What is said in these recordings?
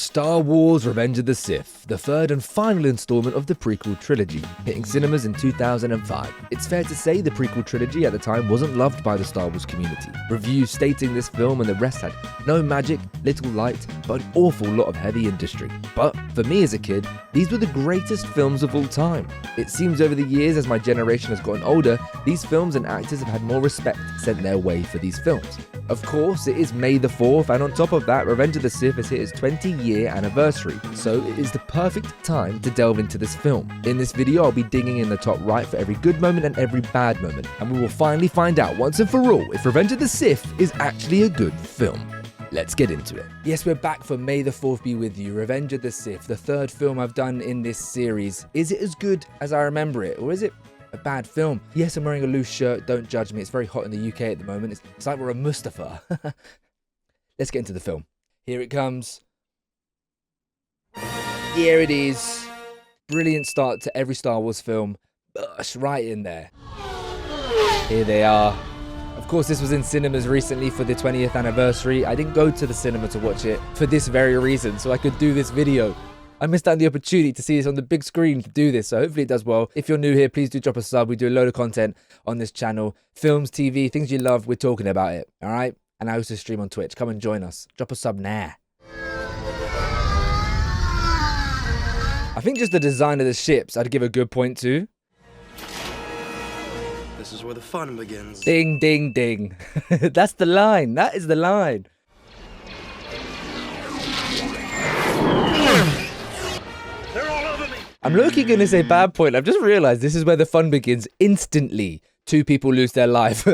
Star Wars Revenge of the Sith, the third and final installment of the prequel trilogy, hitting cinemas in 2005. It's fair to say the prequel trilogy at the time wasn't loved by the Star Wars community. Reviews stating this film and the rest had no magic, little light, but an awful lot of heavy industry. But for me as a kid, these were the greatest films of all time. It seems over the years as my generation has gotten older, these films and actors have had more respect sent their way for these films. Of course, it is May the 4th, and on top of that, Revenge of the Sith has hit its 20-year anniversary, so it is the perfect time to delve into this film. In this video, I'll be digging in the top right for every good moment and every bad moment, and we will finally find out once and for all if Revenge of the Sith is actually a good film. Let's get into it. Yes, we're back for May the 4th be with you, Revenge of the Sith, the third film I've done in this series. Is it as good as I remember it, or is it a bad film? Yes, I'm wearing a loose shirt, don't judge me, it's very hot in the UK at the moment, it's like we're a Mustafa. Let's get into the film. Here it comes. Here it is. Brilliant start to every Star Wars film. Bush, right in there. Here they are. Of course, this was in cinemas recently for the 20th anniversary. I didn't go to the cinema to watch it for this very reason, so I could do this video. I missed out on the opportunity to see this on the big screen to do this, so hopefully it does well. If you're new here, please do drop a sub. We do a load of content on this channel. Films, TV, things you love, we're talking about it, all right? And I also stream on Twitch. Come and join us. Drop a sub now. I think just the design of the ships I'd give a good point to. This is where the fun begins. Ding, ding, ding. That's the line. That is the line. They're all over me. I'm low-key going to say bad point. I've just realized this is where the fun begins. Instantly, 2 people lose their life.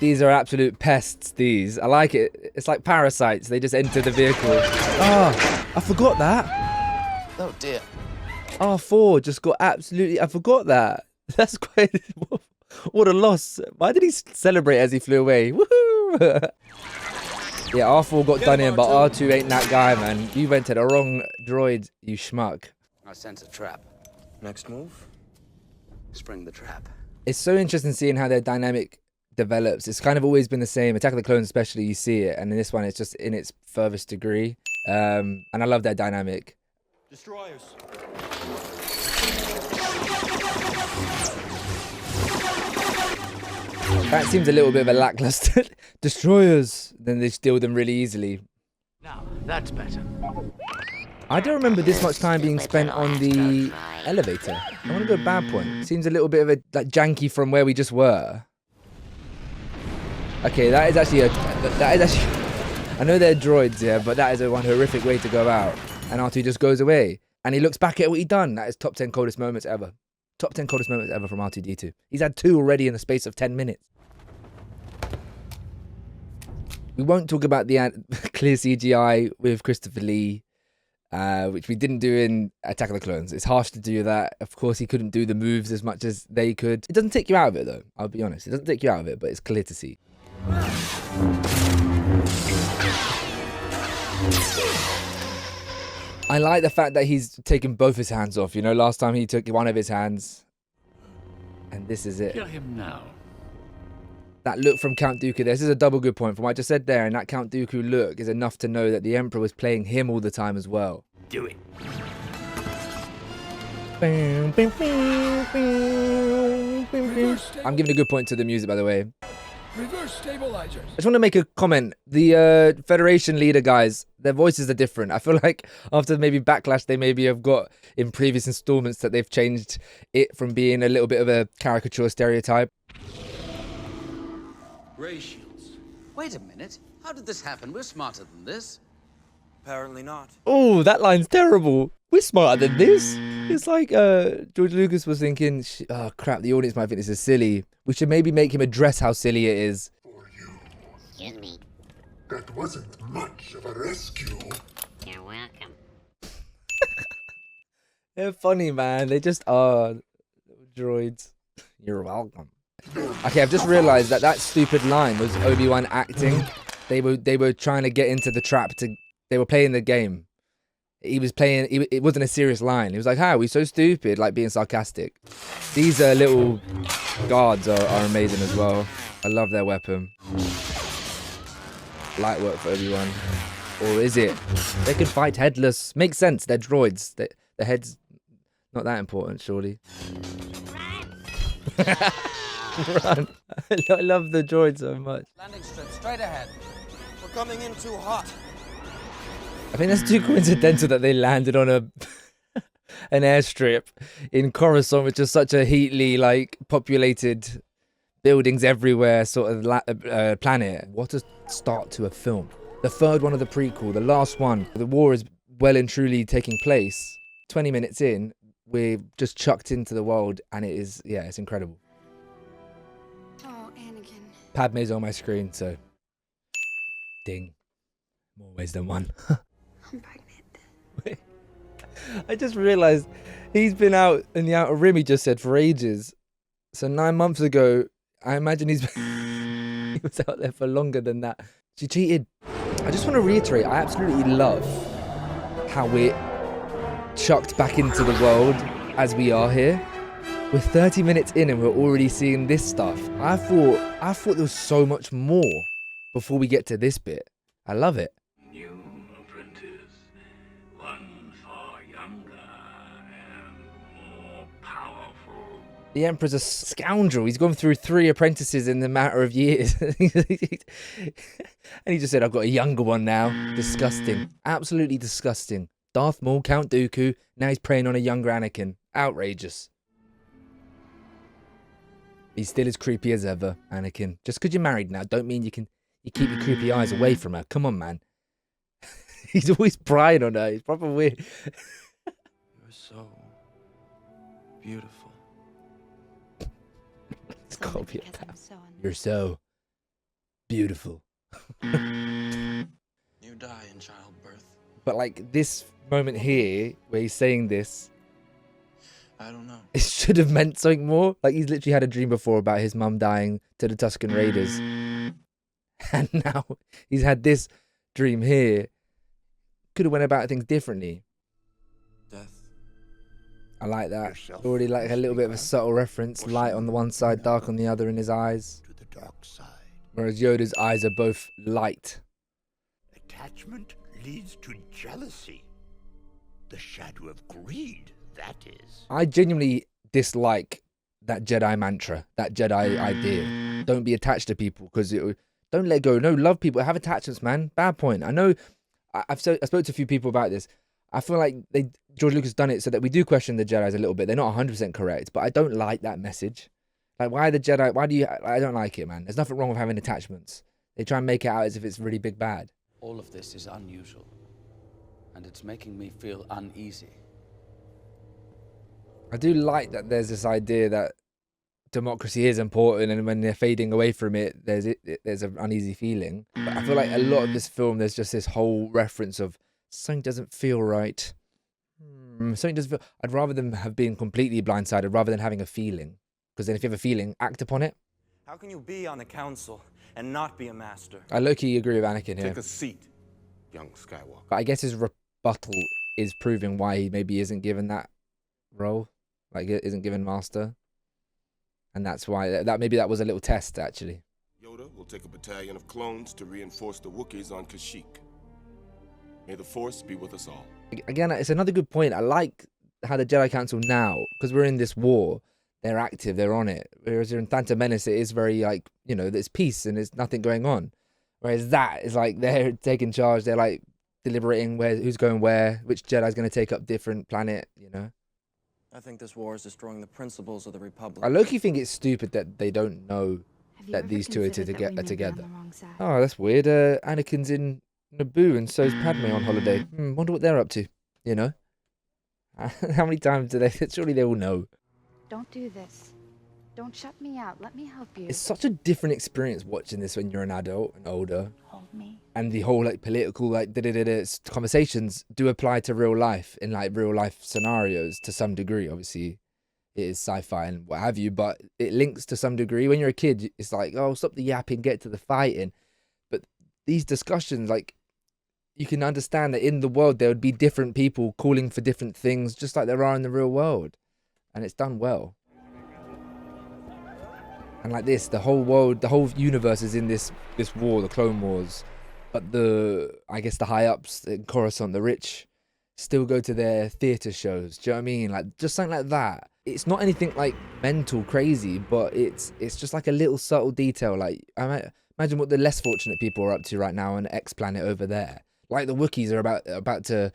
These are absolute pests, these. I like it. It's like parasites. They just enter the vehicle. Ah, I forgot that. Oh dear. R4 just got absolutely... I forgot that. That's quite... What a loss. Why did he celebrate as he flew away? Woohoo! Yeah, R4 got done in, but R2 ain't that guy, man. You went to the wrong droid, you schmuck. I sense a trap. Next move? Spring the trap. It's so interesting seeing how their dynamic develops. It's kind of always been the same. Attack of the Clones especially, you see it, and in this one it's just in its furthest degree. And I love their dynamic. Destroyers. That seems a little bit of a lackluster. Destroyers. Then they steal them really easily. Now, that's better. I don't remember this much time being spent on the elevator. I want to go bad point. Seems a little bit of a like janky from where we just were. Okay, that is actually I know they're droids, yeah, but that is a one horrific way to go out. And R2 just goes away. And he looks back at what he done. That is top 10 coldest moments ever. Top 10 coldest moments ever from R2-D2. He's had 2 already in the space of 10 minutes. We won't talk about the clear CGI with Christopher Lee, which we didn't do in Attack of the Clones. It's harsh to do that. Of course, he couldn't do the moves as much as they could. It doesn't take you out of it, though. I'll be honest. It doesn't take you out of it, but it's clear to see. I like the fact that he's taken both his hands off. You know, last time he took one of his hands. And this is it. Kill him now. That look from Count Dooku, this is a double good point from what I just said there. And that Count Dooku look is enough to know that the Emperor was playing him all the time as well. Do it. I'm giving a good point to the music, by the way. Reverse stabilizers. I just want to make a comment. The Federation leader guys, their voices are different. I feel like after maybe backlash they maybe have got in previous installments that they've changed it from being a little bit of a caricature stereotype. Ray shields. Wait a minute. How did this happen? We're smarter than this. Apparently not. Oh, that line's terrible. We're smarter than this. It's like George Lucas was thinking, oh crap, the audience might think this is silly. We should maybe make him address how silly it is. For you. Excuse me. That wasn't much of a rescue. You're welcome. They're funny, man. They just are droids. You're welcome. Okay, I've just realized that that stupid line was Obi-Wan acting. They were trying to get into the trap to... They were playing the game. He was playing... It wasn't a serious line. He was like, how are we so stupid? Like being sarcastic. These little guards are amazing as well. I love their weapon. Light work for Obi-Wan. Or is it? They can fight headless. Makes sense. They're droids. The head's not that important, surely. Run. I love the droid so much. Landing strip straight ahead. We're coming in too hot. I think that's too coincidental that they landed on an airstrip in Coruscant, which is such a heatly, like, populated, buildings everywhere sort of planet. What a start to a film. The third one of the prequel, the last one. The war is well and truly taking place. 20 minutes in, we're just chucked into the world, and it is, yeah, it's incredible. Oh, Anakin. Padme's on my screen, so ding. More ways than one. I'm pregnant. I just realised he's been out in the Outer Rim, he just said, for ages. So 9 months ago, I imagine he was out there for longer than that. She cheated. I just want to reiterate, I absolutely love how we're chucked back into the world as we are here. We're 30 minutes in and we're already seeing this stuff. I thought there was so much more before we get to this bit. I love it. New apprentice, one far younger and more powerful. The Emperor's a scoundrel. He's gone through 3 apprentices in the matter of years. And he just said, I've got a younger one now. Disgusting. Absolutely disgusting. Darth Maul, Count Dooku, now he's preying on a younger Anakin. Outrageous. He's still as creepy as ever, Anakin. Just because you're married now, don't mean you keep your creepy eyes away from her. Come on, man. He's always prying on her. He's proper weird. You're so beautiful. It's gotta be a Because tap. I'm so You're so beautiful. You die in childbirth. But like this moment here, where he's saying this, I don't know. it should have meant something more. Like he's literally had a dream before about his mum dying to the Tusken Raiders. And now he's had this dream here. Could have went about things differently. Death. I like that. Yourself Already like a little bit of a subtle reference. Light on the one side, dark on the other in his eyes. To the dark side. Whereas Yoda's eyes are both light. Attachment leads to jealousy. The shadow of greed, that is. I genuinely dislike that Jedi mantra, that Jedi idea. Don't be attached to people because don't let go. No, love people. Have attachments, man. Bad point. I know. I spoke to a few people about this. I feel like George Lucas done it so that we do question the Jedis a little bit. They're not 100% correct, but I don't like that message. Like, why the Jedi? Why do you? I don't like it, man. There's nothing wrong with having attachments. They try and make it out as if it's really big bad. All of this is unusual, and it's making me feel uneasy. I do like that there's this idea that democracy is important, and when they're fading away from it, there's an uneasy feeling. But I feel like a lot of this film, there's just this whole reference of something doesn't feel right. Something doesn't feel. I'd rather them have been completely blindsided rather than having a feeling. Because then if you have a feeling, act upon it. How can you be on the council and not be a master? I low-key agree with Anakin here. Take a seat, young Skywalker. But I guess his rebuttal is proving why he maybe isn't given that role. Like, isn't given master. And that's why, maybe that was a little test, actually. Yoda will take a battalion of clones to reinforce the Wookiees on Kashyyyk. May the Force be with us all. Again, it's another good point. I like how the Jedi Council now, because we're in this war, they're active, they're on it. Whereas in Phantom Menace, it is very like, you know, there's peace and there's nothing going on. Whereas that is like, they're taking charge, they're like deliberating who's going where, which Jedi's going to take up different planet, you know. I think this war is destroying the principles of the Republic. I low-key think it's stupid that they don't know Have you that ever these two are considered that we may be on together. the wrong side? Oh, that's weird. Anakin's in Naboo and so's Padme on holiday. Wonder what they're up to, you know? How many times do they... Surely they all know. Don't do this. Don't shut me out. Let me help you. It's such a different experience watching this when you're an adult and older. Hold me. And the whole like political like conversations do apply to real life in like real life scenarios to some degree. Obviously, it is sci-fi and what have you, but it links to some degree. When you're a kid, it's like, oh, stop the yapping, get to the fighting. But these discussions, like, you can understand that in the world there would be different people calling for different things, just like there are in the real world, and it's done well. And like this, the whole world, the whole universe is in this war, the Clone Wars. But I guess the high-ups in Coruscant, the rich, still go to their theatre shows. Do you know what I mean? Like, just something like that. It's not anything like mental crazy, but it's just like a little subtle detail. Like, imagine what the less fortunate people are up to right now on X planet over there. Like the Wookiees are about to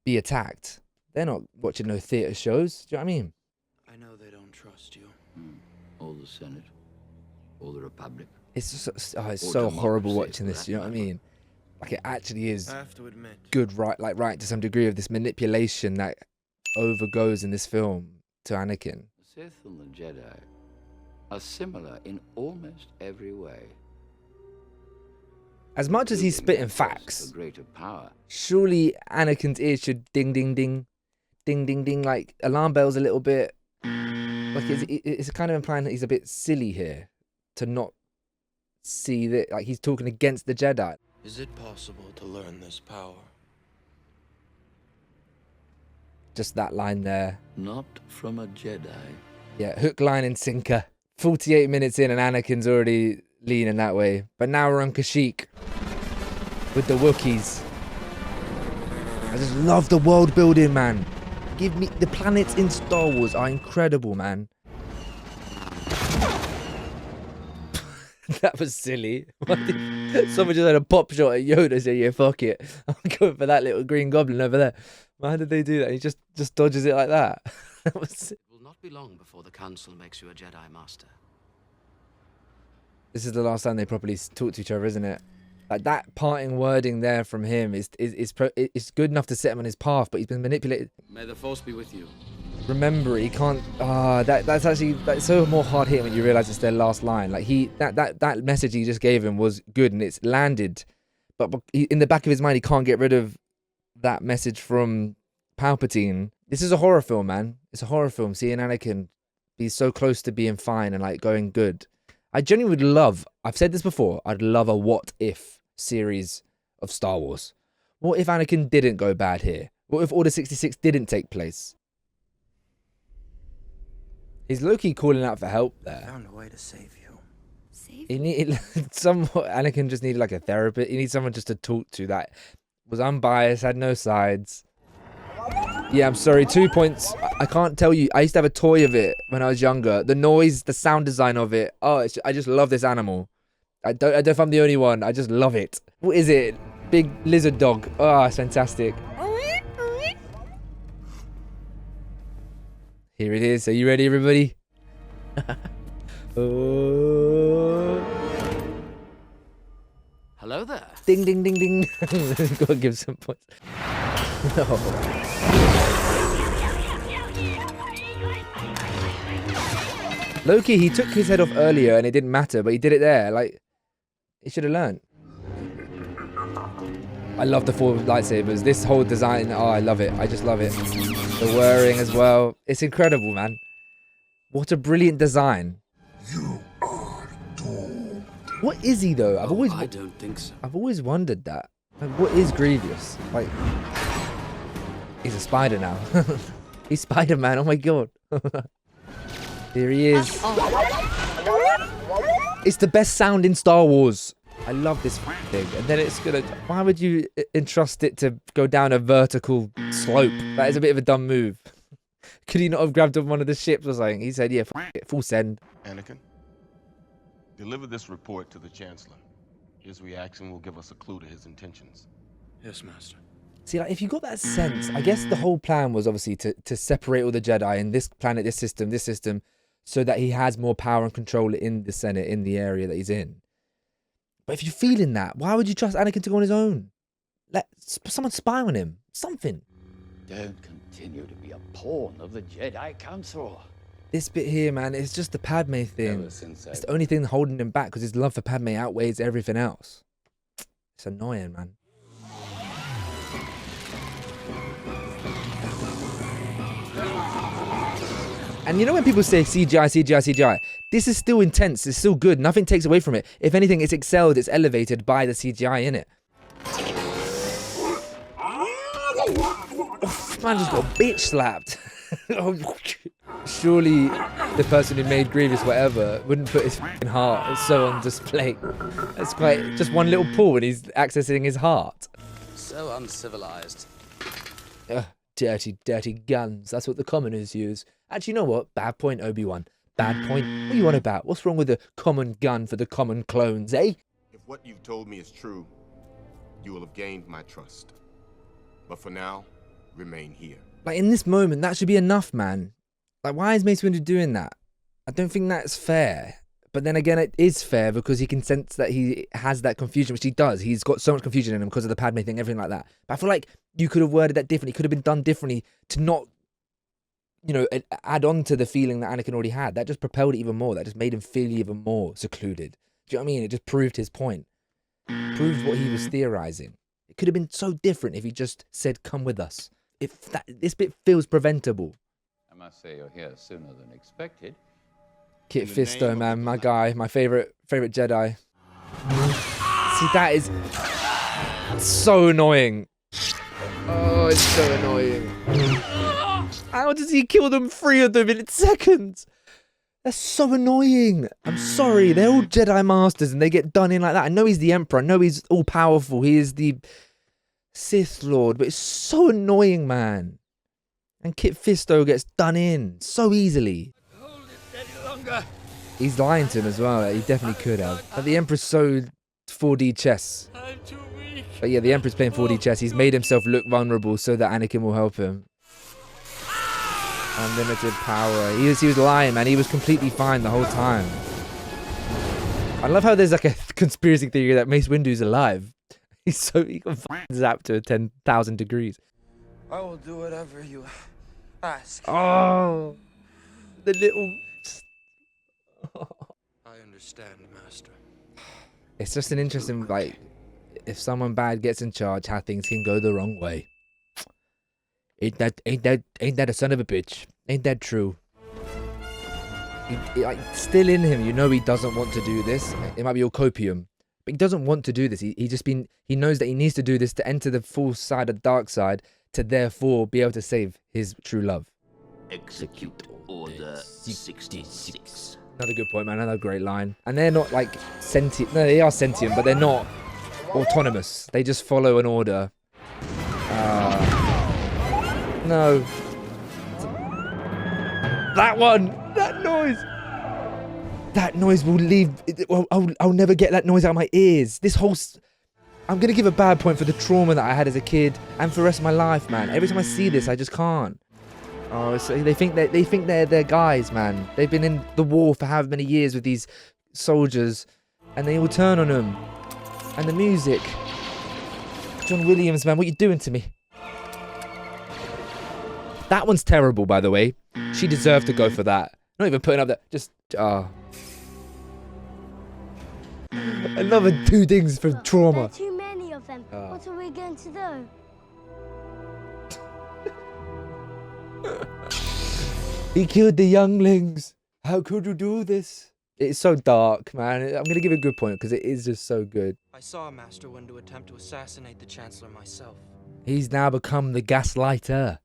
be attacked. They're not watching no theatre shows. Do you know what I mean? I know they don't trust you. All the Senate, all the Republic. It's just, it's so horrible watching this. You know what I mean? Like, it actually is I have to admit. good, right to some degree of this manipulation that overgoes in this film to Anakin. The Sith and the Jedi are similar in almost every way. As much as he's spitting For facts, greater power. surely Anakin's ears should ding, ding, ding, ding, ding, ding, like alarm bells a little bit. Like, it's kind of implying that he's a bit silly here to not see that, like, he's talking against the Jedi. Is it possible to learn this power? Just that line there. Not from a Jedi. Yeah, hook, line, and sinker. 48 minutes in and Anakin's already leaning that way. But now we're on Kashyyyk with the Wookiees. I just love the world building, man. Give me the planets in Star Wars are incredible, man. That was silly. Someone just had a pop shot at Yoda, so yeah, fuck it. I'm going for that little green goblin over there. Why did they do that? He just dodges it like that. That was... It will not be long before the Council makes you a Jedi Master. This is the last time they properly talk to each other, isn't it? Like, that parting wording there from him is good enough to set him on his path, but he's been manipulated. May the Force be with you. Remember, he can't. That's so more hard hitting when you realise it's their last line. Like, that message he just gave him was good and it's landed, but in the back of his mind he can't get rid of that message from Palpatine. This is a horror film, man. It's a horror film. Seeing Anakin be so close to being fine and like going good. I genuinely would love. I've said this before. I'd love a what if series of Star Wars. What if Anakin didn't go bad here? What if Order 66 didn't take place? He's low-key calling out for help there. I found a way to save you. Save He needed Anakin just needed like a therapist. He needs someone just to talk to that was unbiased, had no sides. Yeah, I'm sorry. 2 points. I can't tell you. I used to have a toy of it when I was younger. The noise, the sound design of it. Oh, I just love this animal. I don't know if I'm the only one. I just love it. What is it? Big lizard dog. Oh, it's fantastic. Here it is. Are you ready, everybody? Oh. Hello there. Ding, ding, ding, ding. Gotta give some points. No. Loki, he took his head off earlier and it didn't matter, but he did it there. Like, he should have learned. I love the 4 lightsabers. This whole design, oh, I love it. I just love it. The whirring as well. It's incredible, man. What a brilliant design. You are doomed. What is he, though? I don't think so. I've always wondered that. Like, what is Grievous? Like, he's a spider now. He's Spider-Man. Oh my god. Here he is. It's the best sound in Star Wars. I love this thing. And then it's gonna. Why would you entrust it to go down a vertical slope? That is a bit of a dumb move. Could he not have grabbed on one of the ships or something? He said, yeah, it, full send. Anakin, deliver this report to the Chancellor. His reaction will give us a clue to his intentions. Yes, Master. See, like, if you got that sense, I guess the whole plan was obviously to separate all the Jedi in this planet, this system, so that he has more power and control in the Senate, in the area that he's in. But if you're feeling that, why would you trust Anakin to go on his own? Let someone spy on him. Something. Don't continue to be a pawn of the Jedi Council. This bit here, man, it's just the Padme thing. Ever since It's the only thing holding him back because his love for Padme outweighs everything else. It's annoying, man. And you know when people say CGI, this is still intense, it's still good, nothing takes away from it. If anything, it's excelled, it's elevated by the CGI in it. Oh, man just got bitch slapped. surely the person who made Grievous whatever wouldn't put his f***ing heart so on display. That's quite just one little pull and he's accessing his heart. So uncivilized. Ugh, dirty, dirty guns. That's what the commoners use. Actually, you know what? Bad point, Obi-Wan. Bad point. What are you on about? What's wrong with a common gun for the common clones, eh? If what you've told me is true, you will have gained my trust. But for now, remain here. Like, in this moment, that should be enough, man. Like, why is Mace Windu doing that? I don't think that's fair. But then again, it is fair because he can sense that he has that confusion, which he does. He's got so much confusion in him because of the Padme thing, everything like that. But I feel like you could have worded that differently. It could have been done differently to not, you know, add on to the feeling that Anakin already had. That just propelled it even more. That just made him feel even more secluded. Do you know what I mean? It just proved his point. Proved what he was theorizing. It could have been so different if he just said, "Come with us." This bit feels preventable. I must say you're here sooner than expected. Kit Fisto, man, my guy, my favorite Jedi. See, that is so annoying. Oh, it's so annoying. How does he kill them, 3 of them in seconds? That's so annoying. I'm sorry, they're all Jedi Masters and they get done in like that. I know he's the Emperor, I know he's all powerful, he is the Sith Lord, but it's so annoying, man. And Kit Fisto gets done in so easily. He's lying to him as well. He definitely could have. But the Emperor's so 4D chess. But yeah, the Emperor's playing 4D chess. He's made himself look vulnerable so that Anakin will help him. Unlimited power. He was lying, man. He was completely fine the whole time. I love how there's like a conspiracy theory that Mace Windu's alive. He got zapped to 10,000 degrees. I will do whatever you ask. Oh, the little... I understand, Master. It's just an interesting, like, if someone bad gets in charge, how things can go the wrong way. Ain't that a son of a bitch? Ain't that true? Like, still in him, you know he doesn't want to do this. It might be all copium, but he doesn't want to do this. He knows that he needs to do this to enter the full side of the dark side, to therefore be able to save his true love. Execute Order 66. Another good point, man. Another great line. And they're not like sentient. No, they are sentient, but they're not autonomous. They just follow an order. No. That one! That noise! That noise will leave... I'll never get that noise out of my ears. This whole... I'm going to give a bad point for the trauma that I had as a kid and for the rest of my life, man. Every time I see this, I just can't. Oh, so they think they're guys, man. They've been in the war for however many years with these soldiers, and they all turn on them. And the music, John Williams, man, what you doing to me? That one's terrible, by the way. She deserved to go for that. Not even putting up that. Just another 2 things for trauma. There are too many of them. What are we going to do? He killed the younglings. How could you do this? It's so dark, man. I'm going to give it a good point because it is just so good. I saw Master Windu attempt to assassinate the Chancellor myself. He's now become the gaslighter.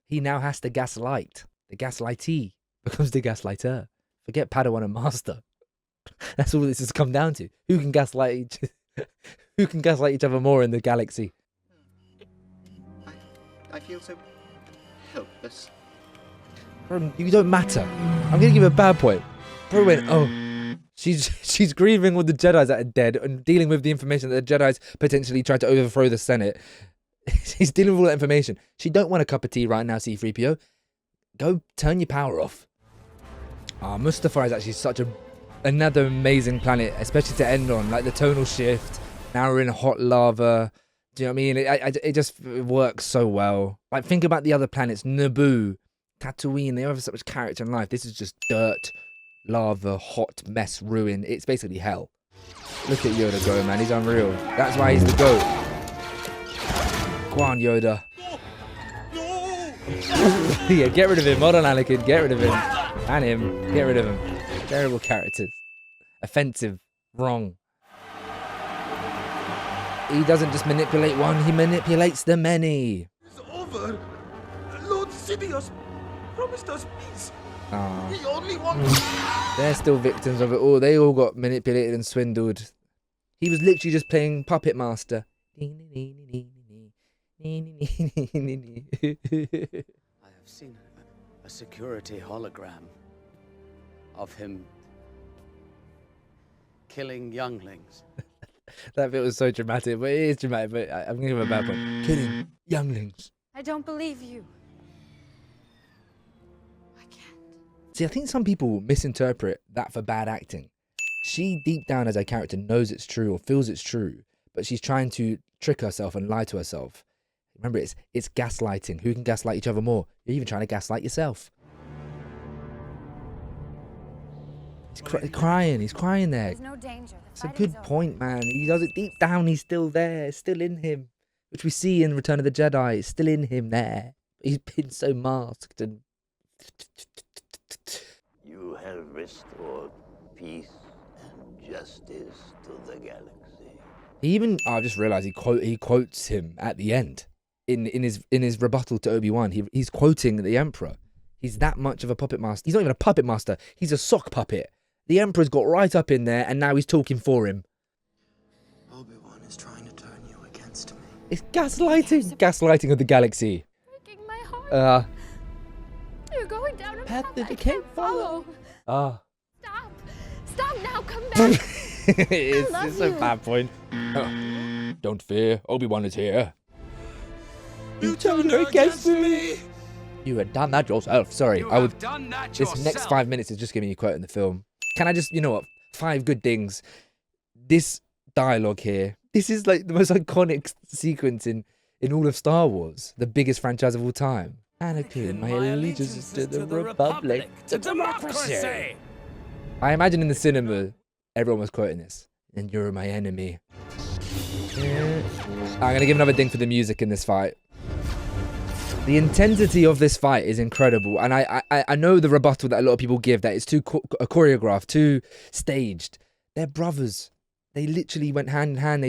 He now has to gaslight. The gaslightee becomes the gaslighter. Forget Padawan and Master. That's all this has come down to. Who can gaslight each other more in the galaxy? I feel so helpless. Bro, you don't matter. I'm gonna give you a bad point. Bro went, oh, she's grieving with the Jedis that are dead and dealing with the information that the Jedis potentially tried to overthrow the Senate. She's dealing with all that information. She don't want a cup of tea right now, C-3PO. Go turn your power off. Mustafar is actually another amazing planet, especially to end on. Like the tonal shift. Now we're in hot lava. Do you know what I mean? It just works so well. Like think about the other planets, Naboo, Tatooine. They have so much character in life. This is just dirt, lava, hot mess, ruin. It's basically hell. Look at Yoda go, man. He's unreal. That's why he's the GOAT. Go on, Yoda. Yeah, get rid of him. Hold on, Anakin. Get rid of him. And him. Get rid of him. Terrible characters. Offensive. Wrong. He doesn't just manipulate one, he manipulates the many. It's over. Lord Sidious promised us peace. He only wants. They're still victims of it all. They all got manipulated and swindled. He was literally just playing puppet master. I have seen a security hologram of him killing younglings. That bit was so dramatic, but it is dramatic, but I'm going to give him a bad point. Killing younglings. I don't believe you. See, I think some people misinterpret that for bad acting. She, deep down as a character, knows it's true or feels it's true, but she's trying to trick herself and lie to herself. Remember, it's gaslighting. Who can gaslight each other more? You're even trying to gaslight yourself. He's crying. He's crying there. There's no danger. It's a good point, man. He does it deep down. He's still there. It's still in him. Which we see in Return of the Jedi. It's still in him there. He's been so masked and... You have restored peace and justice to the galaxy. He even... I just realised he quotes him at the end. In his rebuttal to Obi-Wan. He's quoting the Emperor. He's that much of a puppet master. He's not even a puppet master. He's a sock puppet. The Emperor's got right up in there and now he's talking for him. Obi-Wan is trying to turn you against me. It's gaslighting. Gaslighting of the galaxy. Breaking my heart. Uh... You're going down a path that I you can't follow. Ah. Stop. Stop now. Come back. It's a bad point. Don't fear. Obi-Wan is here. You turned her against me. You had done that yourself. Sorry. Done that this next 5 minutes is just giving you a quote in the film. Can I just, you know what? 5 good things. This dialogue here. This is like the most iconic sequence in all of Star Wars. The biggest franchise of all time. Anakin, my allegiance is to the Republic, to democracy. I imagine in the cinema, everyone was quoting this. And you're my enemy. I'm going to give another ding for the music in this fight. The intensity of this fight is incredible. And I know the rebuttal that a lot of people give, that it's too choreographed, too staged. They're brothers. They literally went hand in hand.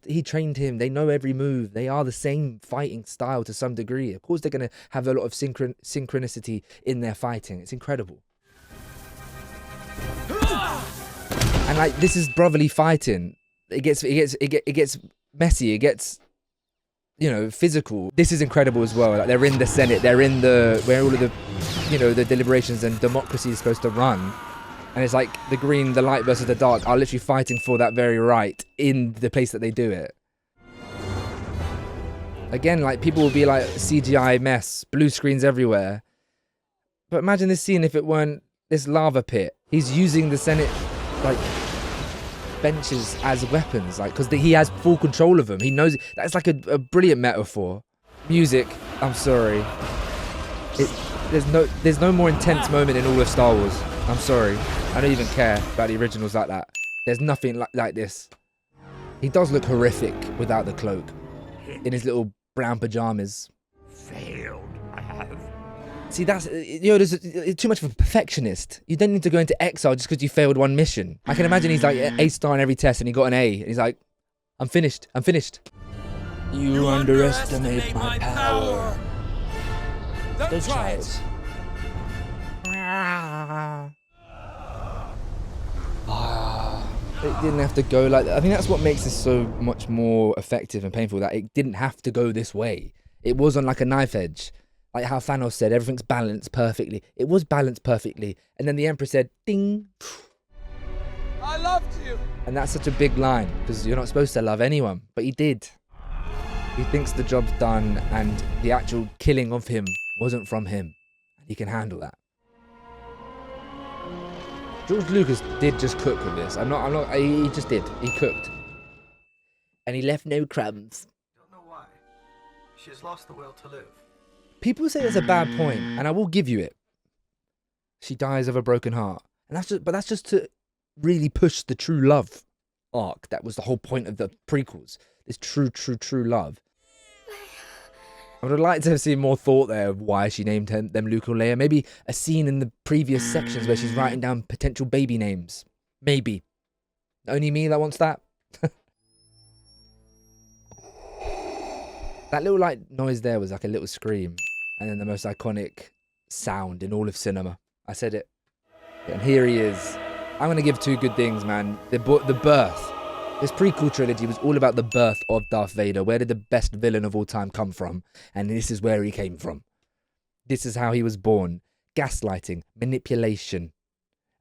He trained him. They know every move. They are the same fighting style to some degree. Of course, they're going to have a lot of synchronicity in their fighting. It's incredible. And like, this is brotherly fighting. It gets messy. It gets, you know, physical. This is incredible as well. Like, they're in the Senate. They're in where all of the, you know, the deliberations and democracy is supposed to run. And it's like the green, the light versus the dark are literally fighting for that very right in the place that they do it. Again, like, people will be like, CGI mess, blue screens everywhere. But imagine this scene if it weren't this lava pit. He's using the Senate, like, benches as weapons, like, because he has full control of them. He knows it. That's like a brilliant metaphor. Music, I'm sorry. There's no more intense moment in all of Star Wars. I'm sorry. I don't even care about the originals like that. There's nothing like this. He does look horrific without the cloak. In his little brown pajamas. Failed, I have. See, that's, you know, there's too much of a perfectionist. You don't need to go into exile just because you failed one mission. I can imagine he's like A star in every test and he got an A. And he's like, I'm finished. I'm finished. You underestimate my power. Don't try it. It didn't have to go like that. I think that's what makes this so much more effective and painful, that it didn't have to go this way. It was on like a knife edge. Like how Thanos said, everything's balanced perfectly. It was balanced perfectly. And then the Emperor said, ding. I loved you. And that's such a big line, because you're not supposed to love anyone. But he did. He thinks the job's done and the actual killing of him wasn't from him. He can handle that. George Lucas did just cook with this. He just did. He cooked. And he left no crumbs. Don't know why. She has lost the will to live. People say it's a bad point, and I will give you it. She dies of a broken heart. And that's just to really push the true love arc. That was the whole point of the prequels. This true love. I would have liked to have seen more thought there of why she named them Luke or Leia. Maybe a scene in the previous sections where she's writing down potential baby names. Maybe. Only me that wants that. That little like noise there was like a little scream. And then the most iconic sound in all of cinema. I said it. And here he is. I'm going to give two good things, man. The birth. This prequel trilogy was all about the birth of Darth Vader. Where did the best villain of all time come from? And this is where he came from. This is how he was born. Gaslighting, manipulation,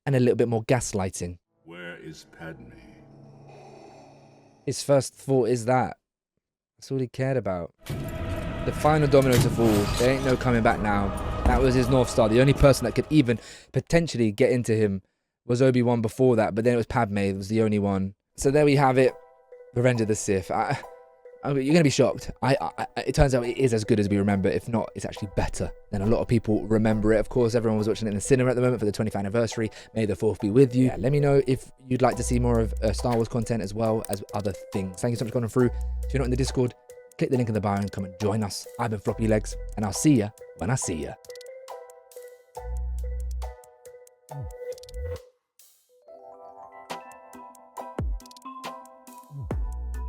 and a little bit more gaslighting. Where is Padme? His first thought is that. That's all he cared about. The final domino to fall. There ain't no coming back now. That was his North Star. The only person that could even potentially get into him was Obi-Wan before that, but then it was Padme. It was the only one. So there we have it. Revenge of the Sith. You're going to be shocked. It turns out it is as good as we remember. If not, it's actually better than a lot of people remember it. Of course, everyone was watching it in the cinema at the moment for the 20th anniversary. May the 4th be with you. Yeah, let me know if you'd like to see more of Star Wars content as well as other things. Thank you so much for coming through. If you're not in the Discord, click the link in the bio and come and join us. I've been Floppyleggs, and I'll see ya when I see ya.